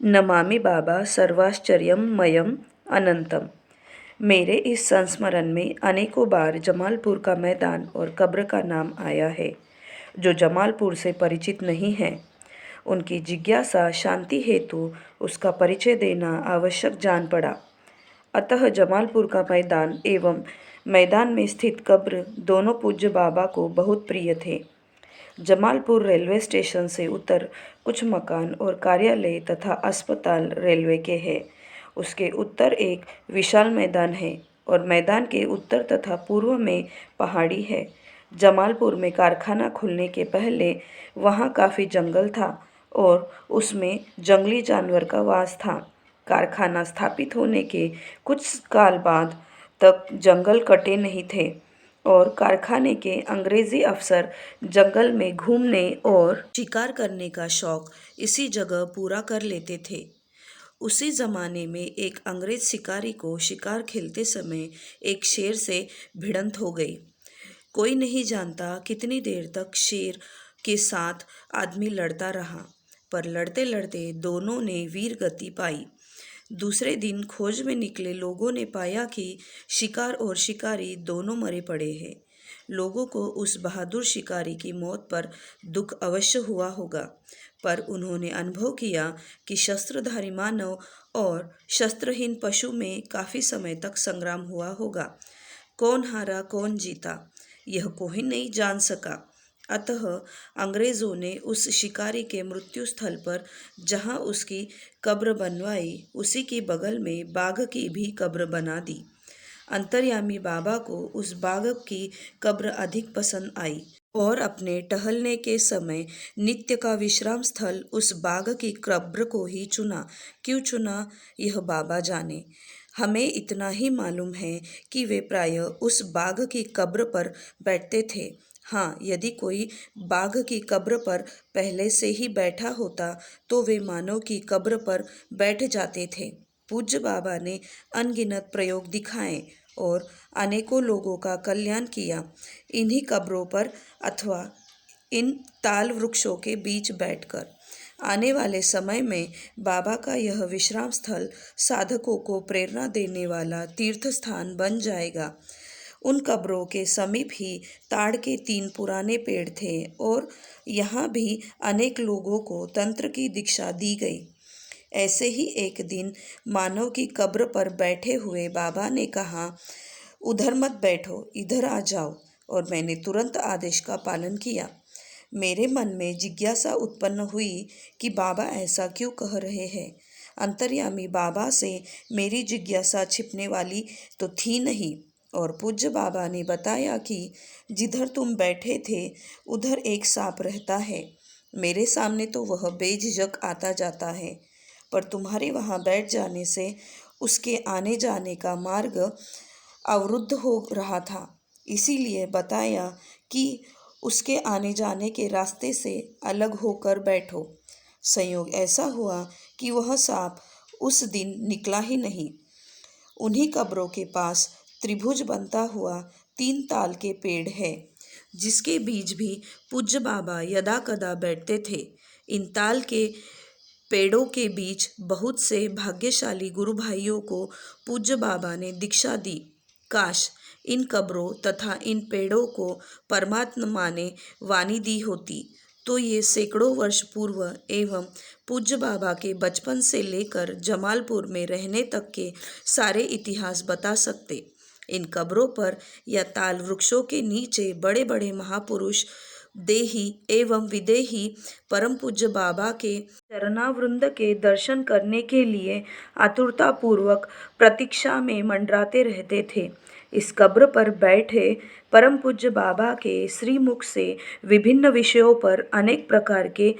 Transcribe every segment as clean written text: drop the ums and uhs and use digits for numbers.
नमामि बाबा सर्वाश्चर्यमयम् अनंतम। मेरे इस संस्मरण में अनेकों बार जमालपुर का मैदान और कब्र का नाम आया है। जो जमालपुर से परिचित नहीं है, उनकी जिज्ञासा शांति हेतु उसका परिचय देना आवश्यक जान पड़ा। अतः जमालपुर का मैदान एवं मैदान में स्थित कब्र दोनों पूज्य बाबा को बहुत प्रिय थे। जमालपुर रेलवे स्टेशन से उत्तर कुछ मकान और कार्यालय तथा अस्पताल रेलवे के हैं। उसके उत्तर एक विशाल मैदान है और मैदान के उत्तर तथा पूर्व में पहाड़ी है। जमालपुर में कारखाना खुलने के पहले वहाँ काफ़ी जंगल था और उसमें जंगली जानवर का वास था। कारखाना स्थापित होने के कुछ काल बाद तक जंगल कटे नहीं थे और कारखाने के अंग्रेज़ी अफसर जंगल में घूमने और शिकार करने का शौक इसी जगह पूरा कर लेते थे। उसी ज़माने में एक अंग्रेज़ शिकारी को शिकार खेलते समय एक शेर से भिड़ंत हो गई। कोई नहीं जानता कितनी देर तक शेर के साथ आदमी लड़ता रहा, पर लड़ते लड़ते दोनों ने वीर गति पाई। दूसरे दिन खोज में निकले लोगों ने पाया कि शिकार और शिकारी दोनों मरे पड़े हैं। लोगों को उस बहादुर शिकारी की मौत पर दुख अवश्य हुआ होगा, पर उन्होंने अनुभव किया कि शस्त्रधारी मानव और शस्त्रहीन पशु में काफ़ी समय तक संग्राम हुआ होगा। कौन हारा कौन जीता, यह कोई नहीं जान सका। अतः अंग्रेज़ों ने उस शिकारी के मृत्यु स्थल पर जहाँ उसकी कब्र बनवाई, उसी के बगल में बाघ की भी कब्र बना दी। अंतर्यामी बाबा को उस बाघ की कब्र अधिक पसंद आई और अपने टहलने के समय नित्य का विश्राम स्थल उस बाघ की कब्र को ही चुना। क्यों चुना, यह बाबा जाने। हमें इतना ही मालूम है कि वे प्रायः उस बाघ की कब्र पर बैठते थे। हाँ, यदि कोई बाघ की कब्र पर पहले से ही बैठा होता तो वे मानव की कब्र पर बैठ जाते थे। पूज्य बाबा ने अनगिनत प्रयोग दिखाए और अनेकों लोगों का कल्याण किया। इन्हीं कब्रों पर अथवा इन ताल वृक्षों के बीच बैठकर आने वाले समय में बाबा का यह विश्राम स्थल साधकों को प्रेरणा देने वाला तीर्थ स्थान बन जाएगा। उन कब्रों के समीप ही ताड़ के 3 पुराने पेड़ थे और यहाँ भी अनेक लोगों को तंत्र की दीक्षा दी गई। ऐसे ही एक दिन मानव की कब्र पर बैठे हुए बाबा ने कहा, उधर मत बैठो, इधर आ जाओ, और मैंने तुरंत आदेश का पालन किया। मेरे मन में जिज्ञासा उत्पन्न हुई कि बाबा ऐसा क्यों कह रहे हैं। अंतर्यामी बाबा से मेरी जिज्ञासा छिपने वाली तो थी नहीं और पूज्य बाबा ने बताया कि जिधर तुम बैठे थे उधर एक सांप रहता है। मेरे सामने तो वह बेझिझक आता जाता है, पर तुम्हारे वहाँ बैठ जाने से उसके आने जाने का मार्ग अवरुद्ध हो रहा था। इसीलिए बताया कि उसके आने जाने के रास्ते से अलग होकर बैठो। संयोग ऐसा हुआ कि वह सांप उस दिन निकला ही नहीं। उन्हीं कब्रों के पास त्रिभुज बनता हुआ 3 ताल के पेड़ है, जिसके बीच भी पूज्य बाबा यदा कदा बैठते थे। इन ताल के पेड़ों के बीच बहुत से भाग्यशाली गुरु भाइयों को पूज्य बाबा ने दीक्षा दी। काश इन कब्रों तथा इन पेड़ों को परमात्मा ने वाणी दी होती तो ये सैकड़ों वर्ष पूर्व एवं पूज्य बाबा के बचपन से लेकर जमालपुर में रहने तक के सारे इतिहास बता सकते। इन कब्रों पर या ताल वृक्षों के नीचे बड़े बड़े महापुरुष देही एवं विदेही परम पूज्य बाबा के चरणावृंद के दर्शन करने के लिए आतुरतापूर्वक प्रतीक्षा में मंडराते रहते थे। इस कब्र पर बैठे परम पूज्य बाबा के श्रीमुख से विभिन्न विषयों पर अनेक प्रकार के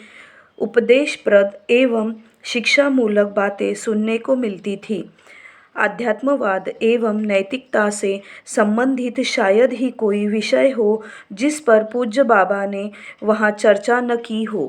उपदेशप्रद एवं शिक्षामूलक बातें सुनने को मिलती थी। आध्यात्मवाद एवं नैतिकता से संबंधित शायद ही कोई विषय हो जिस पर पूज्य बाबा ने वहाँ चर्चा न की हो।